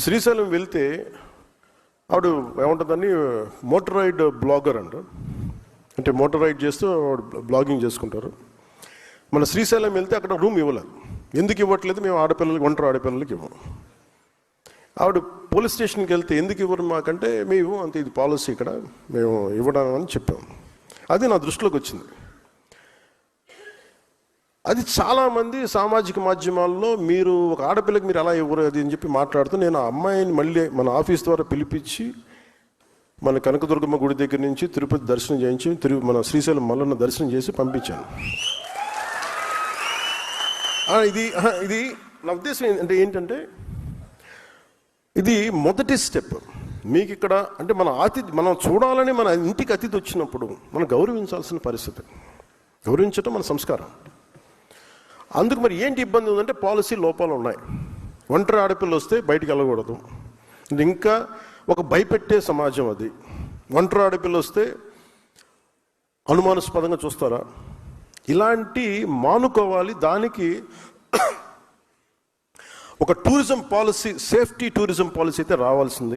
శ్రీశైలం వెళ్తే ఆవిడ ఏముంటుందని మోటరైడ్ బ్లాగర్ అంట, అంటే మోటార్ రైడ్ చేస్తూ బ్లాగింగ్ చేసుకుంటారు. మన శ్రీశైలం వెళ్తే అక్కడ రూమ్ ఇవ్వలేదు. ఎందుకు ఇవ్వట్లేదు? మేము ఆడపిల్లలకి, ఒంటరి ఆడపిల్లలకి ఇవ్వము. ఆవిడ పోలీస్ స్టేషన్కి వెళ్తే ఎందుకు ఇవ్వరు మాకంటే, మేము అంతే, ఇది పాలసీ ఇక్కడ, మేము ఇవ్వడం అని చెప్పాము. అది నా దృష్టిలోకి వచ్చింది. అది చాలామంది సామాజిక మాధ్యమాల్లో మీరు ఒక ఆడపిల్లకి మీరు అలా ఇవ్వరు అది అని చెప్పి మాట్లాడుతూ, నేను ఆ అమ్మాయిని మళ్ళీ మన ఆఫీస్ ద్వారా పిలిపించి మన కనకదుర్గమ్మ గుడి దగ్గర నుంచి తిరుపతి దర్శనం చేయించి మన శ్రీశైలం మల్లన్న దర్శనం చేసి పంపించాను. ఇది నా ఉద్దేశం ఏంటంటే ఇది మొదటి స్టెప్. మీకు ఇక్కడ అంటే మనం చూడాలని మన ఇంటికి అతిథి వచ్చినప్పుడు మనం గౌరవించాల్సిన పరిస్థితి. గౌరవించడం మన సంస్కారం. అందుకు మరి ఏంటి ఇబ్బంది ఉందంటే పాలసీ లోపాలు ఉన్నాయి. ఒంటరి ఆడపిల్ల వస్తే బయటికి వెళ్ళకూడదు. ఇంకా ఒక భయపెట్టే సమాజం అది. ఒంటరి ఆడపిల్ల వస్తే అనుమానాస్పదంగా చూస్తారా? ఇలాంటి మానుకోవాలి. దానికి ఒక tourism policy, safety tourism policy అయితే రావాల్సింది.